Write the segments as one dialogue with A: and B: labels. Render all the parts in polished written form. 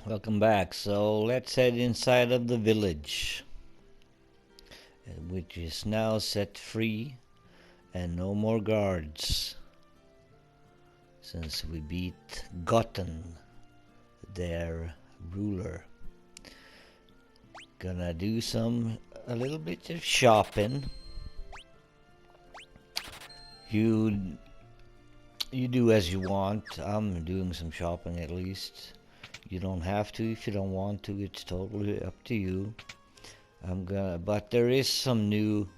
A: Welcome back. So let's head inside of the village, which is now set free and no more guards since we beat Gotten, their ruler. Gonna do a little bit of shopping. You do as you want. I'm doing some shopping at least. You don't have to if you don't want to. It's totally up to you. But there is some new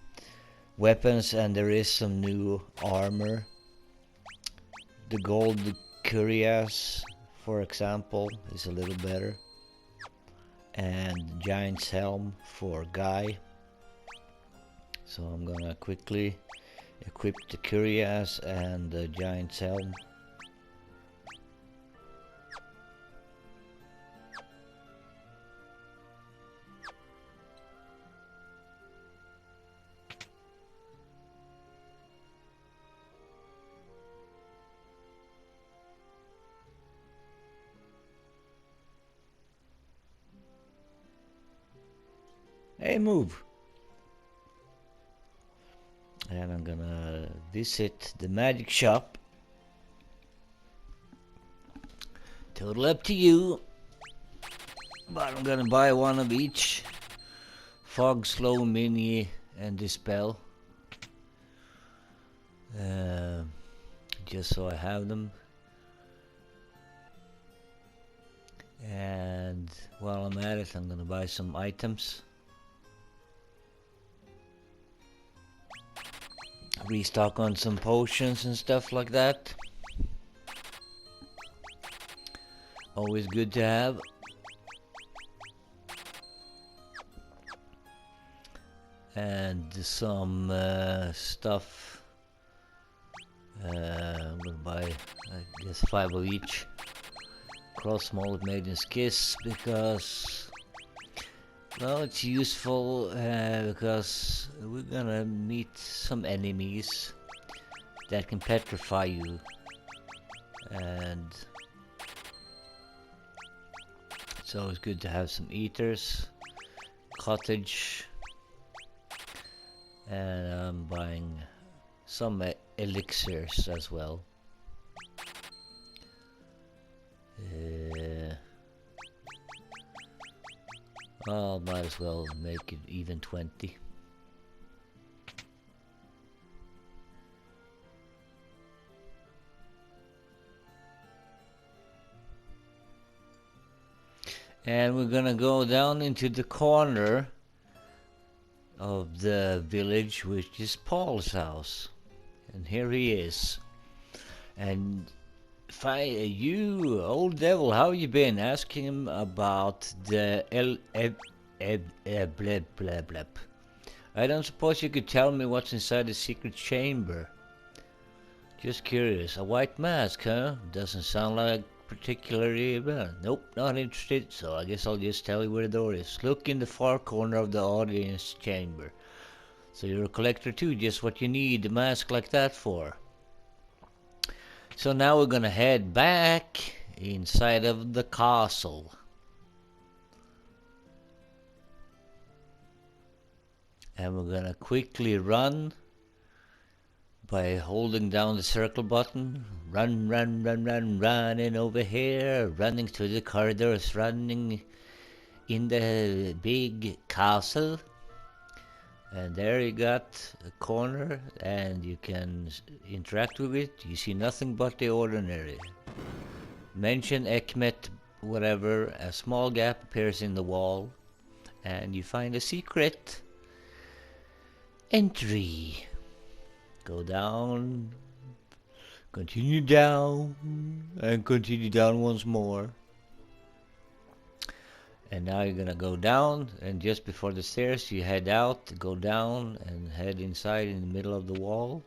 A: weapons and there is some new armor. The gold cuirass, for example, is a little better. And Giant's helm for Guy. So I'm gonna quickly equip the cuirass and the Giant's helm. Hey, move! And I'm gonna visit the magic shop. Total up to you. But I'm gonna buy one of each. Fog, Slow, Mini, and Dispel. Just so I have them. And while I'm at it, I'm gonna buy some items. Restock on some potions and stuff like that. Always good to have. And some stuff. I'm gonna buy, I guess, 5 of each. Cross Mold Maiden's Kiss because, well, it's useful because we're gonna meet some enemies that can petrify you, and it's always good to have some eaters. Cottage, and I'm buying some elixirs as well. Well, might as well make it even 20. And we're gonna go down into the corner of the village, which is Paul's house. And here he is. And you old devil, how you been? Asking him about the bleb bleb bleb. I don't suppose you could tell me what's inside the secret chamber. Just curious. A white mask, huh? Doesn't sound like particularly well. Nope, not interested, so I guess I'll just tell you where the door is. Look in the far corner of the audience chamber. So you're a collector too, just what you need a mask like that for. So now we're gonna head back inside of the castle. And we're gonna quickly run by holding down the circle button. Run, run, run, run, running over here, running through the corridors, running in the big castle. And there you got a corner, and you can interact with it. You see nothing but the ordinary. Mention Ekmet, whatever, a small gap appears in the wall, and you find a secret entry. Go down, continue down, and continue down once more. And now you're gonna go down, and just before the stairs you head out, go down and head inside in the middle of the wall.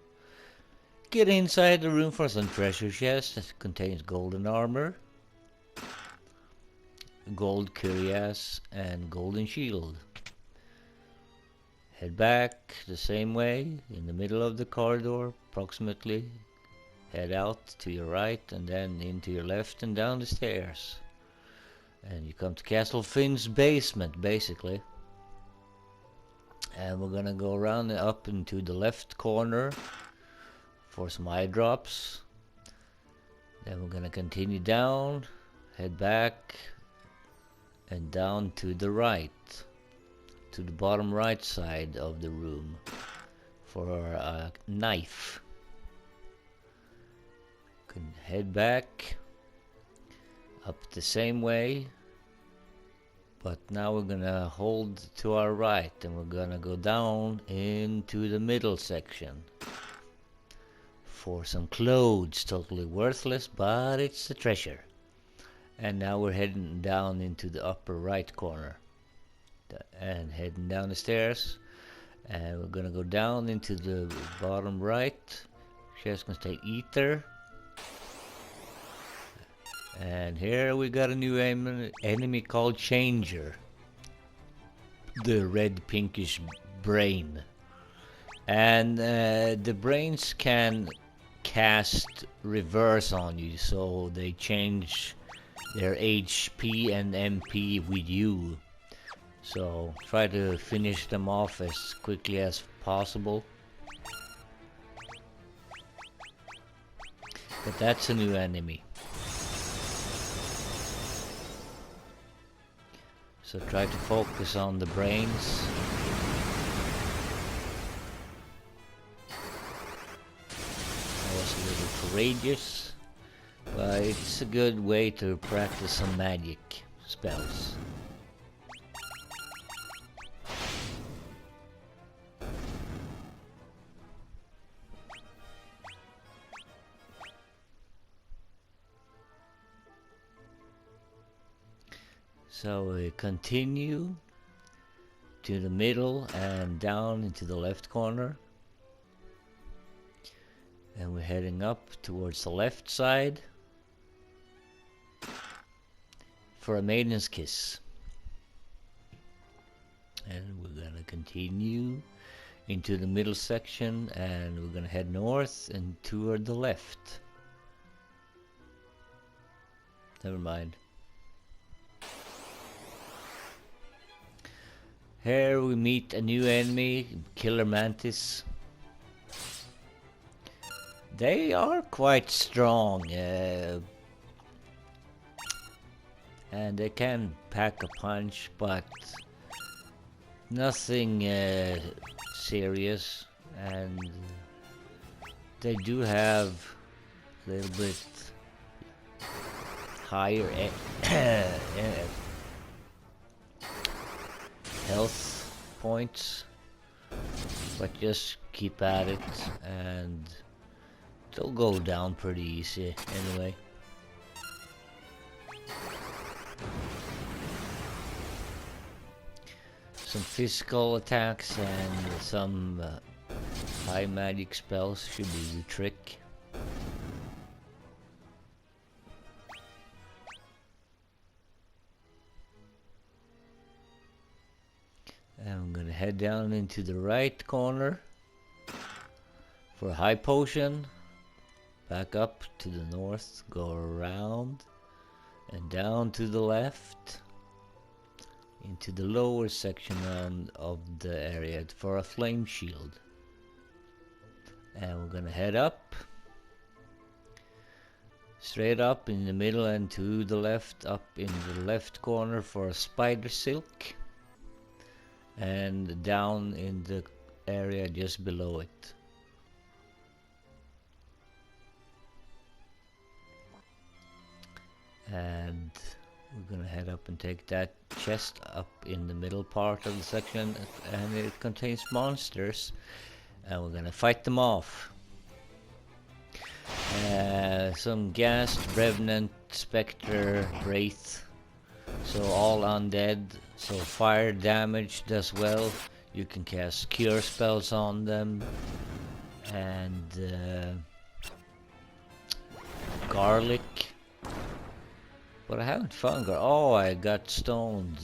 A: Get inside the room for some treasure chest that contains golden armor, gold cuirass, and golden shield. Head back the same way in the middle of the corridor approximately. Head out to your right and then into your left and down the stairs. And you come to Castle Finn's basement, basically. And we're gonna go around and up into the left corner for some eye drops. Then we're gonna continue down, head back, and down to the right, to the bottom right side of the room for a knife. Can head back up the same way, but now we're gonna hold to our right and we're gonna go down into the middle section for some clothes, totally worthless, but it's a treasure. And now we're heading down into the upper right corner and heading down the stairs, and we're gonna go down into the bottom right. Just gonna stay ether. And here we got a new enemy called Changer. The red pinkish brain. And the brains can cast reverse on you, so they change their HP and MP with you. So try to finish them off as quickly as possible. But that's a new enemy. So try to focus on the brains. I was a little courageous, but it's a good way to practice some magic spells. So we continue to the middle and down into the left corner. And we're heading up towards the left side for a maiden's kiss. And we're gonna continue into the middle section and we're gonna head north and toward the left. Never mind. Here we meet a new enemy, Killer Mantis. They are quite strong, and they can pack a punch, but nothing serious. And they do have a little bit higher health points, but just keep at it and they'll go down pretty easy anyway. Some physical attacks and some high magic spells should do the trick. And I'm gonna head down into the right corner for a high potion. Back up to the north, go around and down to the left into the lower section of the area for a flame shield. And we're gonna head up, straight up in the middle and to the left, up in the left corner for a spider silk. And down in the area just below it. And we're gonna head up and take that chest up in the middle part of the section, and it contains monsters, and we're gonna fight them off. Some Ghast, Revenant, Spectre, Wraith, so all undead. So fire damage does well. You can cast cure spells on them, and garlic. But I haven't found garlic. Oh, I got stoned,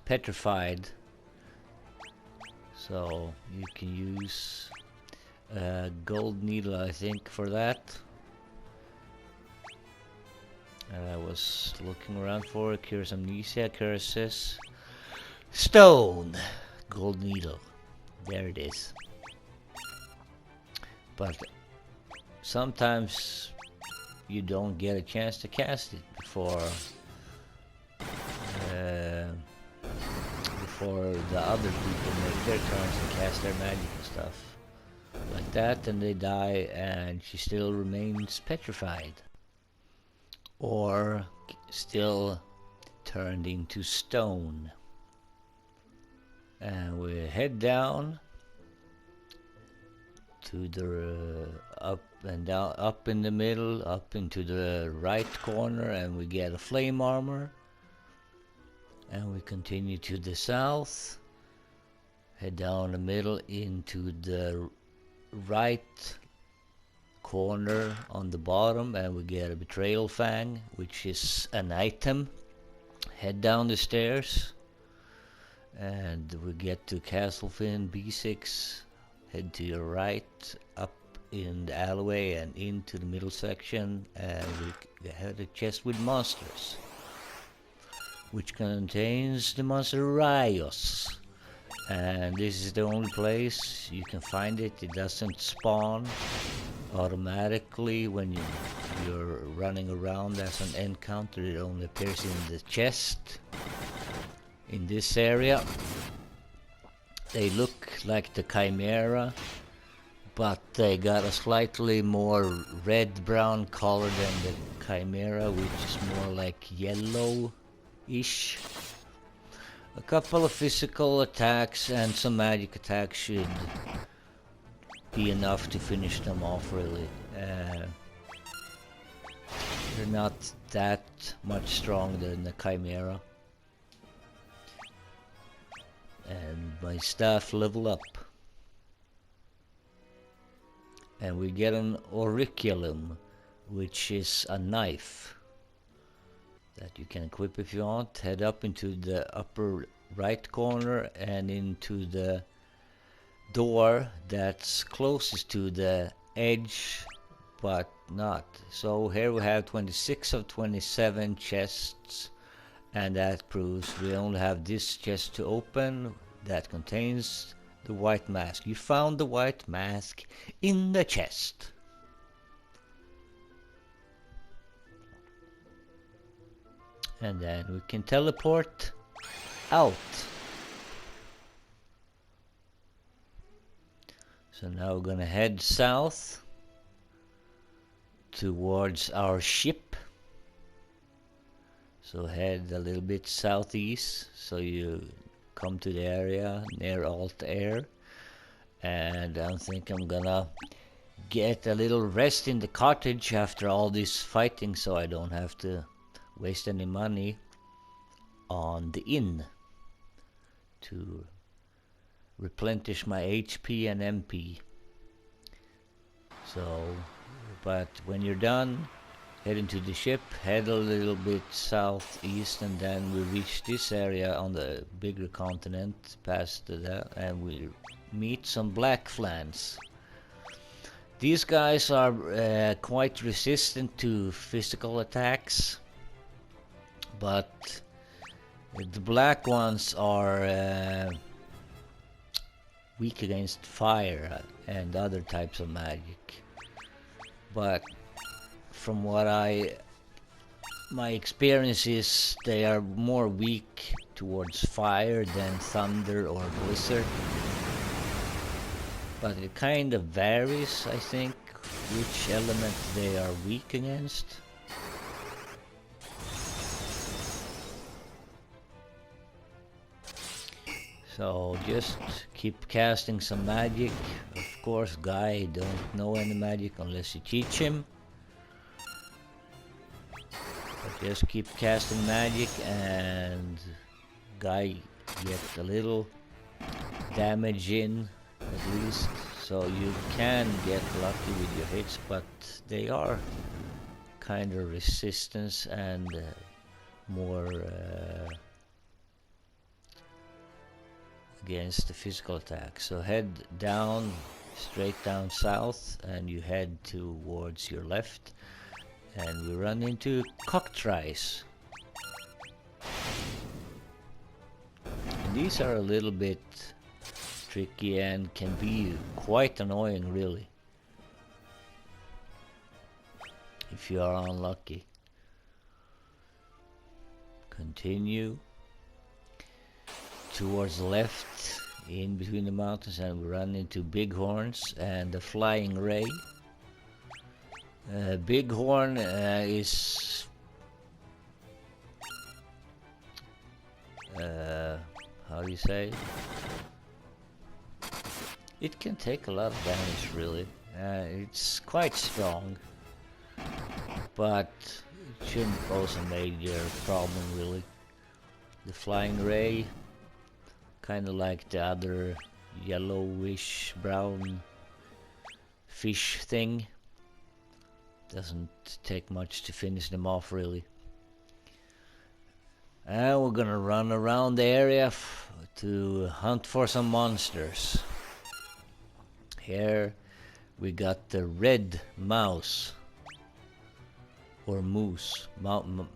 A: petrified. So you can use gold needle, I think, for that. I was looking around for a Curse Amnesia, curses. Stone! Gold needle. There it is. But sometimes you don't get a chance to cast it before the other people make their turns and cast their magic and stuff like that, and they die and she still remains petrified or still turned into stone. And we head down to the up and down, up in the middle, up into the right corner, and we get a flame armor. And we continue to the south, head down the middle into the right corner on the bottom, and we get a betrayal fang, which is an item. Head down the stairs, and we get to Castle Fynn B6. Head to your right, up in the alleyway and into the middle section, and we have a chest with monsters, which contains the monster Raios. And this is the only place you can find it. It doesn't spawn automatically when you're running around as an encounter. It only appears in the chest in this area. They look like the Chimera, but they got a slightly more red-brown color than the Chimera, which is more like yellow-ish. A couple of physical attacks and some magic attacks should be enough to finish them off, really. They're not that much stronger than the Chimera. And my staff level up. And we get an auriculum, which is a knife that you can equip if you want. Head up into the upper right corner and into the door that's closest to the edge, but not. So here we have 26 of 27 chests, and that proves we only have this chest to open that contains the white mask. You found the white mask in the chest. And then we can teleport out. So now we're gonna head south towards our ship. So head a little bit southeast so you come to the area near Altair. And I think I'm gonna get a little rest in the cottage after all this fighting, so I don't have to waste any money on the inn to replenish my HP and MP. So, but when you're done, head into the ship, head a little bit southeast, and then we reach this area on the bigger continent past that, and we meet some black flans. These guys are quite resistant to physical attacks, but the black ones are weak against fire and other types of magic. But from what my experience is, they are more weak towards fire than thunder or blizzard. But it kind of varies, I think, which element they are weak against. So just keep casting some magic. Of course, Guy don't know any magic unless you teach him. But just keep casting magic, and Guy gets a little damage in at least. So you can get lucky with your hits, but they are kind of resistance and more against the physical attack. So head down, straight down south, and you head towards your left, And we run into Cockatrice. And these are a little bit tricky and can be quite annoying, really, if you are unlucky. Continue towards the left in between the mountains, and we run into Bighorns and the Flying Ray. Bighorn is how do you say? It can take a lot of damage, really. It's quite strong, but it shouldn't pose a major problem, really. The Flying Ray, kind of like the other yellowish brown fish thing, doesn't take much to finish them off, really. And we're gonna run around the area to hunt for some monsters. Here we got the red mouse, or Mousse, Mousse.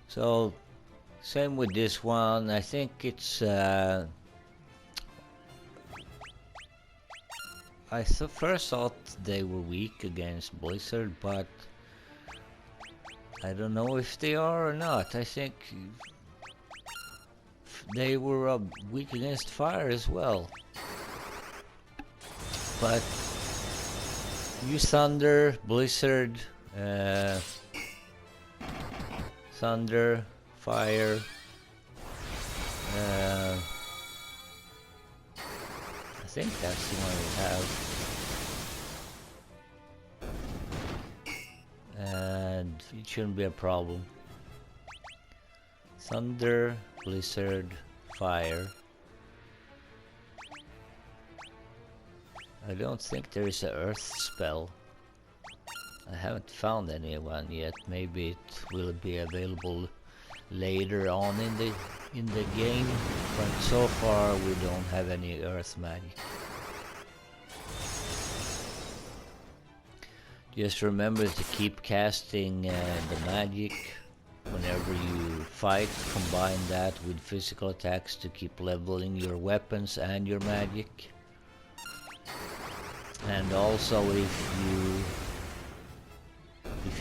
A: So same with this one. I think it's I first thought they were weak against Blizzard, but I don't know if they are or not. I think they were weak against fire as well. But use thunder, blizzard, thunder, fire. I think that's the one we have. And it shouldn't be a problem. Thunder, blizzard, fire. I don't think there is an earth spell. I haven't found anyone yet. Maybe it will be available later on in the game, but so far we don't have any earth magic. Just remember to keep casting the magic whenever you fight. Combine that with physical attacks to keep leveling your weapons and your magic. And also if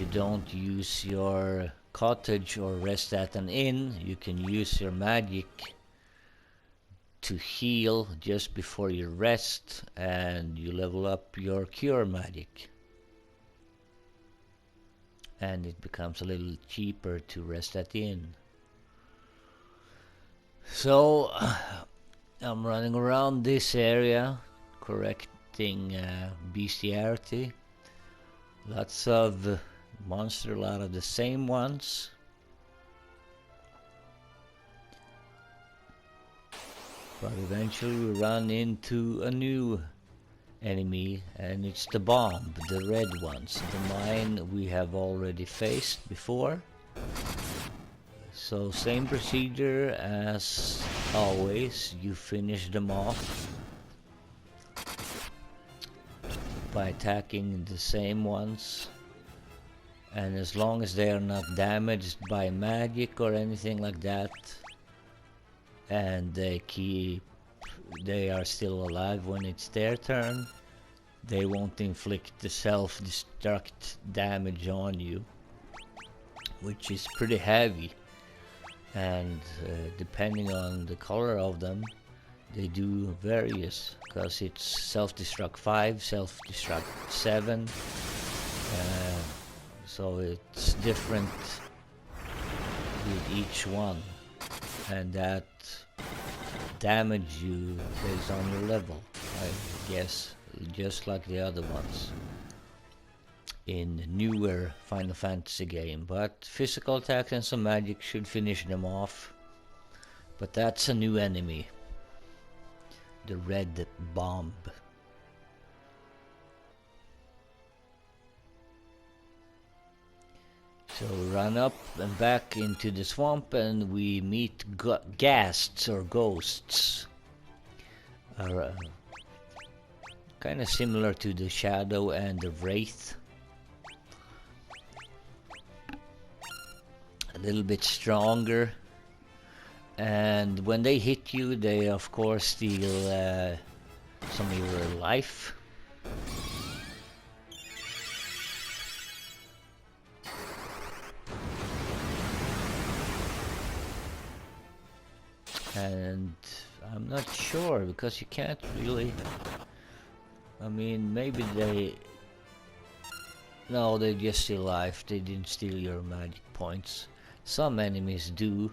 A: you don't use your cottage or rest at an inn, you can use your magic to heal just before you rest, and you level up your cure magic. And it becomes a little cheaper to rest at the inn. So I'm running around this area correcting Bestiarity. Lots of monster, a lot of the same ones. But eventually we run into a new enemy, and it's the bomb, the red ones. The mine we have already faced before. So same procedure as always, you finish them off by attacking the same ones. And as long as they are not damaged by magic or anything like that, and they are still alive when it's their turn, they won't inflict the self-destruct damage on you, which is pretty heavy. And depending on the color of them, they do various, because it's self-destruct 5, self-destruct 7, so it's different with each one, and that damage you based on your level, I guess, just like the other ones in newer Final Fantasy game. But physical attacks and some magic should finish them off. But that's a new enemy, the red bomb. So we run up and back into the swamp, and we meet ghasts or ghosts. kind of similar to the Shadow and the Wraith. A little bit stronger, and when they hit you, they of course steal some of your life. And I'm not sure, because you can't really... I mean, maybe they... No, they just steal life. They didn't steal your magic points. Some enemies do.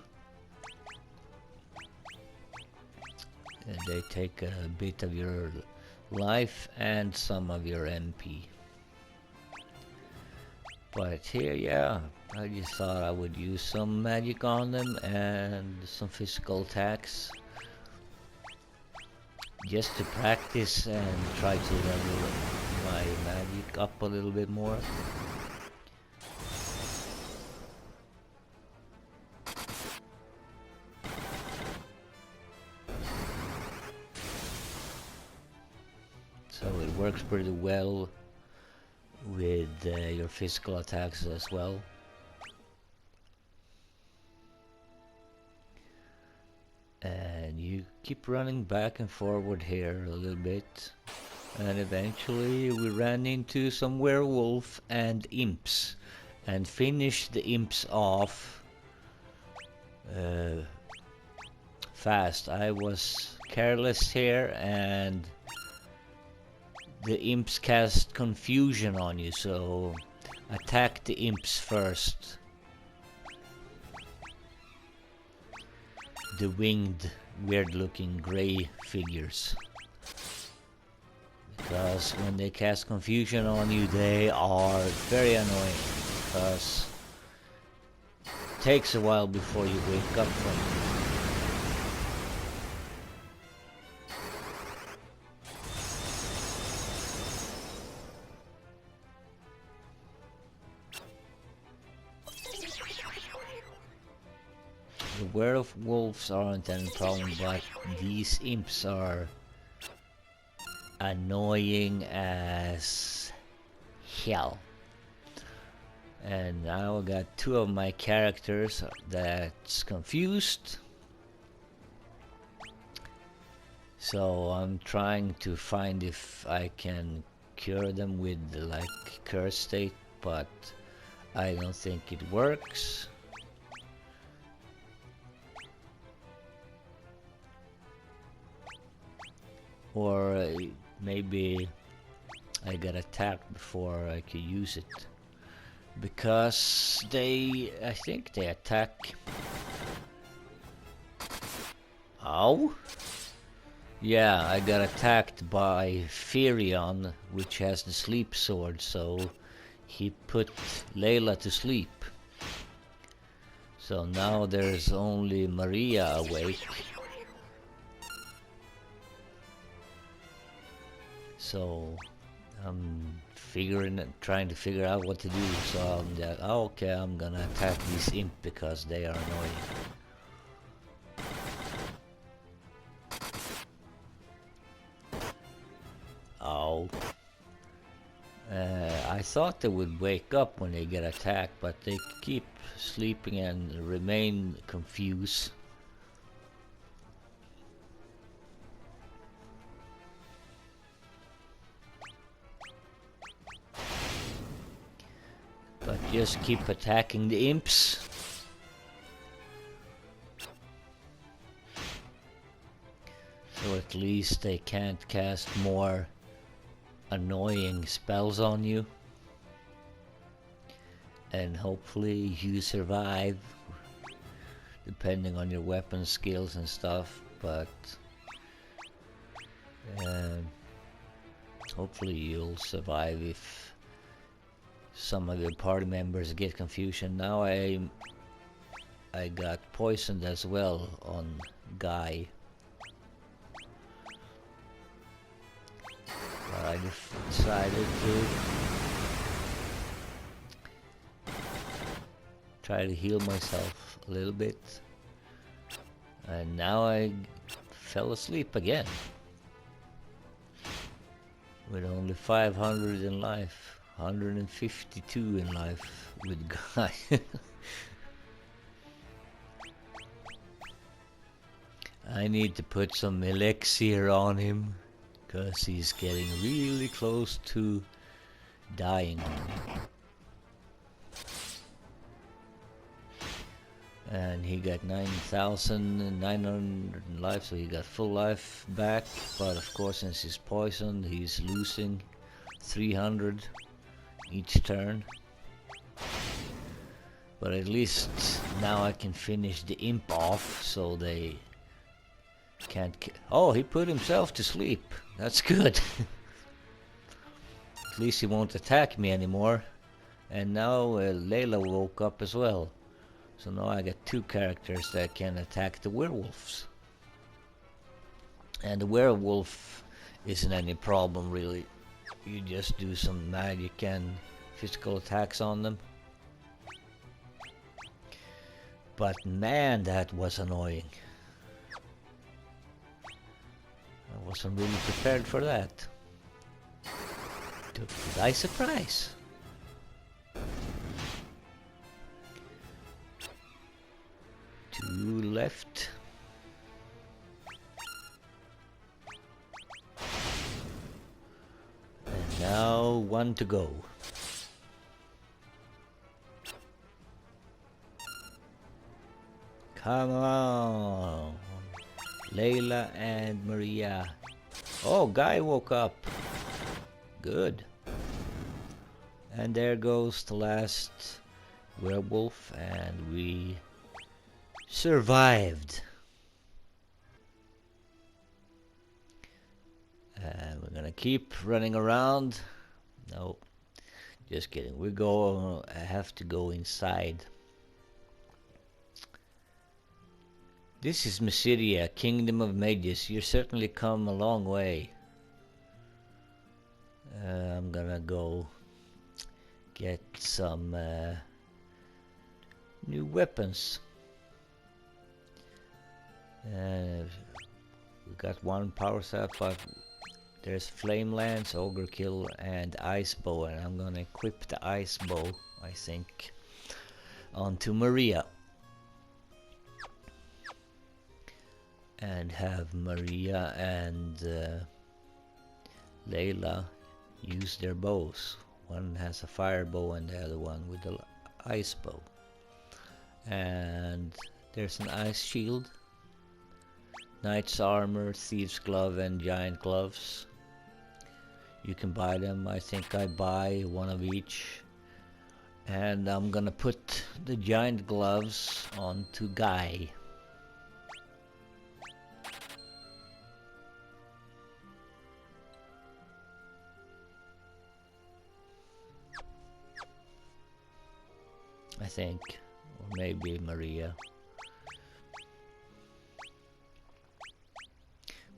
A: And they take a bit of your life and some of your MP. But here, yeah, I just thought I would use some magic on them and some physical attacks. Just to practice and try to level my magic up a little bit more. So it works pretty well with your physical attacks as well. And you keep running back and forward here a little bit, and eventually we ran into some werewolf and imps and finished the imps off fast. I was careless here, and the imps cast confusion on you, so attack the imps first. The winged, weird-looking grey figures. Because when they cast confusion on you, they are very annoying. Because it takes a while before you wake up from it. The werewolves aren't any problem, but these imps are annoying as hell. And now I got two of my characters that's confused. So I'm trying to find if I can cure them with like curse state, but I don't think it works. Or maybe I got attacked before I could use it. Because I think they attack. Ow? Yeah, I got attacked by Firion, which has the sleep sword, so he put Layla to sleep. So now there's only Maria awake. So I'm trying to figure out what to do. So I'm like, oh, okay, I'm gonna attack these imp because they are annoying. Ow. I thought they would wake up when they get attacked, but they keep sleeping and remain confused. But just keep attacking the imps. So at least they can't cast more annoying spells on you. And hopefully you survive, depending on your weapon skills and stuff, but hopefully you'll survive if some of your party members get confusion. Now I got poisoned as well on Guy. But I decided to try to heal myself a little bit. And now I fell asleep again. with only 500 in life, 152 in life with Guy. I need to put some elixir on him, because he's getting really close to dying on me. And he got 9,900 in life, so he got full life back. But of course, since he's poisoned, he's losing 300 each turn. But at least now I can finish the imp off, so they can't oh, he put himself to sleep. That's good. At least he won't attack me anymore. And now Layla woke up as well. So now I got two characters that can attack the werewolves. And the werewolf isn't any problem really. You just do some magic and physical attacks on them. But man, that was annoying. I wasn't really prepared for that. Took me by surprise. Two left. And now one to go. Come on. Layla and Maria. Oh, Guy woke up. Good. And there goes the last werewolf, and we survived. And we're gonna keep running around. No, just kidding. I have to go inside. This is Mysidia, Kingdom of Mages. You certainly come a long way. I'm gonna go get some new weapons. We got one power set, but there's Flame Lance, Ogre Kill, and Ice Bow, and I'm gonna equip the Ice Bow, I think, onto Maria. And have Maria and Layla use their bows. One has a fire bow and the other one with the ice bow. And there's an ice shield, knight's armor, thieves glove, and giant gloves. You can buy them. I think I buy one of each. And I'm gonna put the giant gloves onto Guy. I think, or maybe Maria.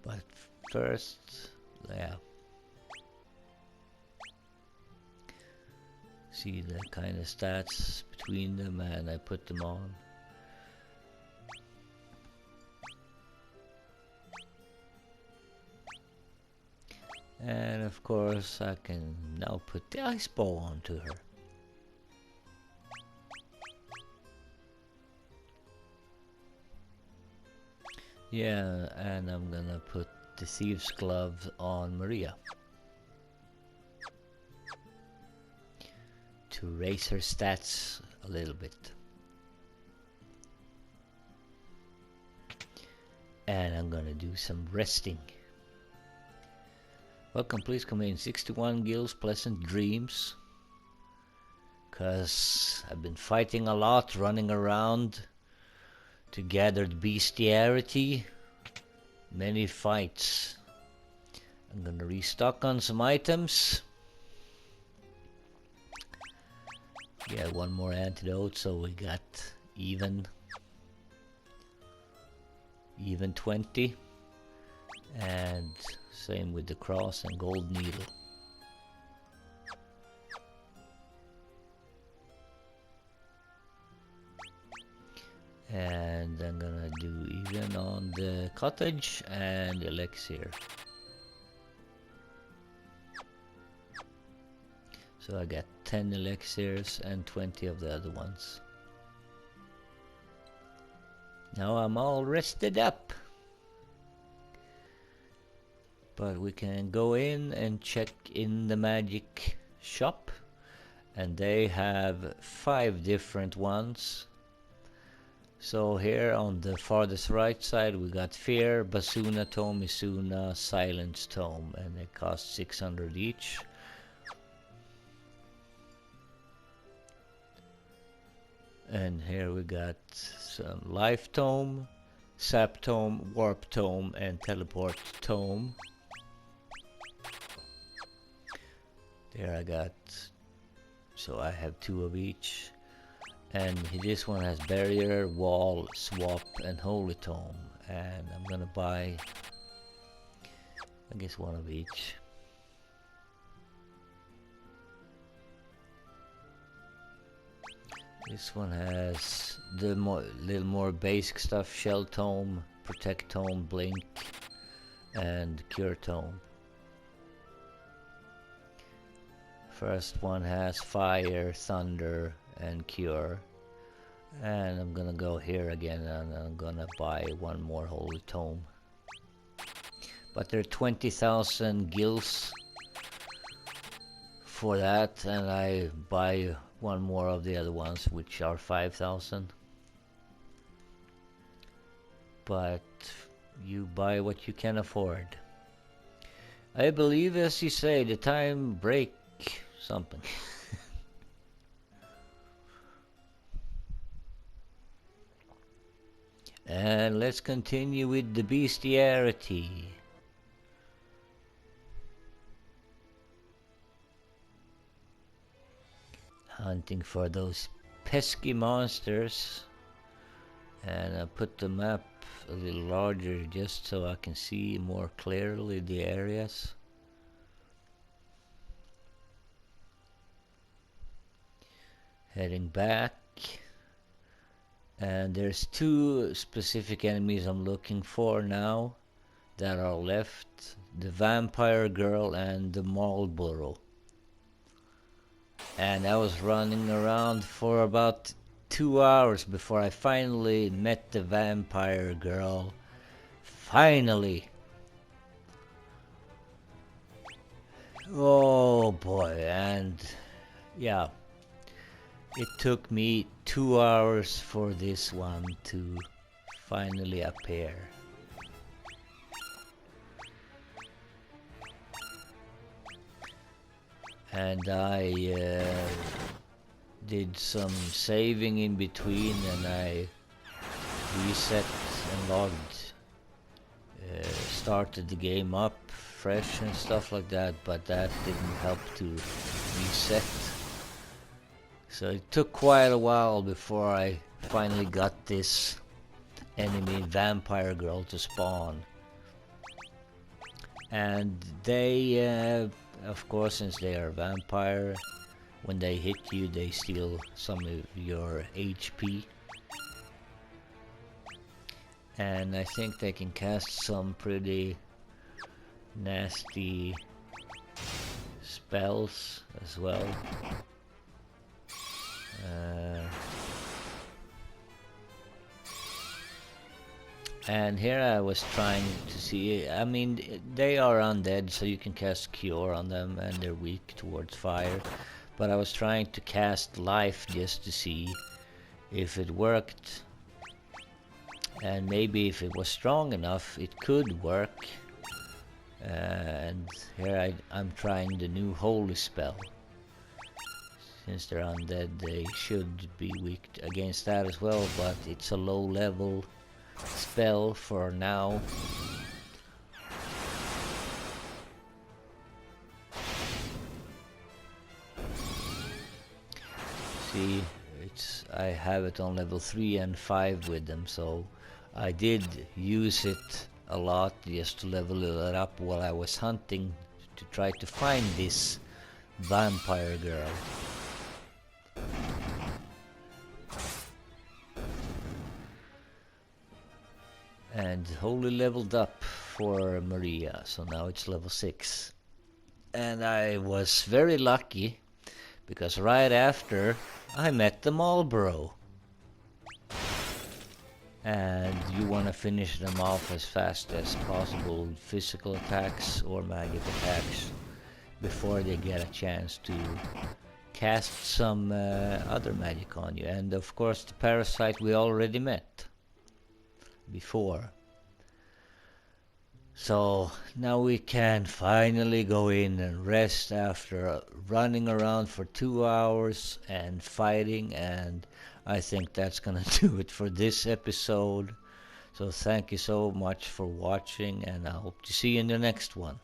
A: But first, yeah. See the kind of stats between them, and I put them on. And of course, I can now put the ice bow onto her. Yeah, and I'm gonna put the thieves gloves on Maria to raise her stats a little bit. And I'm gonna do some resting. Welcome, please come in. 61 gills, pleasant dreams. Cause I've been fighting a lot, running around to gather the Bestiarity. Many fights. I'm gonna restock on some items. Yeah, one more antidote, so we got even 20. And same with the cross and gold needle. And I'm gonna do even on the cottage and elixir. So I got 10 elixirs and 20 of the other ones. Now I'm all rested up. But we can go in and check in the magic shop. And they have 5 different ones. So here on the farthest right side we got Fear, Basuna Tome, Misuna, Silence Tome, and they cost 600 each. And here we got some Life Tome, Sap Tome, Warp Tome, and Teleport Tome. There I got, so I have 2 of each. And this one has Barrier, Wall, Swap, and Holy Tome. And I'm gonna buy, I guess, 1 of each. This one has the little more basic stuff: Shell Tome, Protect Tome, Blink, and Cure Tome. First one has Fire, Thunder, and Cure. And I'm gonna go here again and I'm gonna buy 1 more Holy Tome. But there are 20,000 gills for that, and I buy 1 more of the other ones, which are 5,000. But you buy what you can afford. I believe, as you say, the time break something. And let's continue with the Beastiarity. Hunting for those pesky monsters. And I put the map a little larger just so I can see more clearly the areas. Heading back. And there's 2 specific enemies I'm looking for now that are left: the Vampire Girl and the Malboro. And I was running around for about 2 hours before I finally met the Vampire Girl. Finally! Oh boy, and yeah. It took me 2 hours for this one to finally appear. And I did some saving in between, and I reset and logged, started the game up fresh and stuff like that, but that didn't help to reset. So it took quite a while before I finally got this enemy Vampire Girl to spawn. And they, of course, since they are vampire, when they hit you they steal some of your HP. And I think they can cast some pretty nasty spells as well. And here I was trying to see, I mean, they are undead, so you can cast Cure on them, and they're weak towards fire. But I was trying to cast Life just to see if it worked. And maybe if it was strong enough, it could work. And here I'm trying the new Holy spell. Since they're undead, they should be weak against that as well, but it's a low level spell for now. See, I have it on level 3 and 5 with them, so I did use it a lot just to level it up while I was hunting to try to find this Vampire Girl. And Holy leveled up for Maria, so now it's level 6. And I was very lucky Because right after, I met the Malboro. And you want to finish them off as fast as possible with physical attacks or magic attacks before they get a chance to cast some other magic on you. And of course the parasite we already met before. So now we can finally go in and rest after running around for 2 hours and fighting, and I think that's gonna do it for this episode. So thank you so much for watching, and I hope to see you in the next one.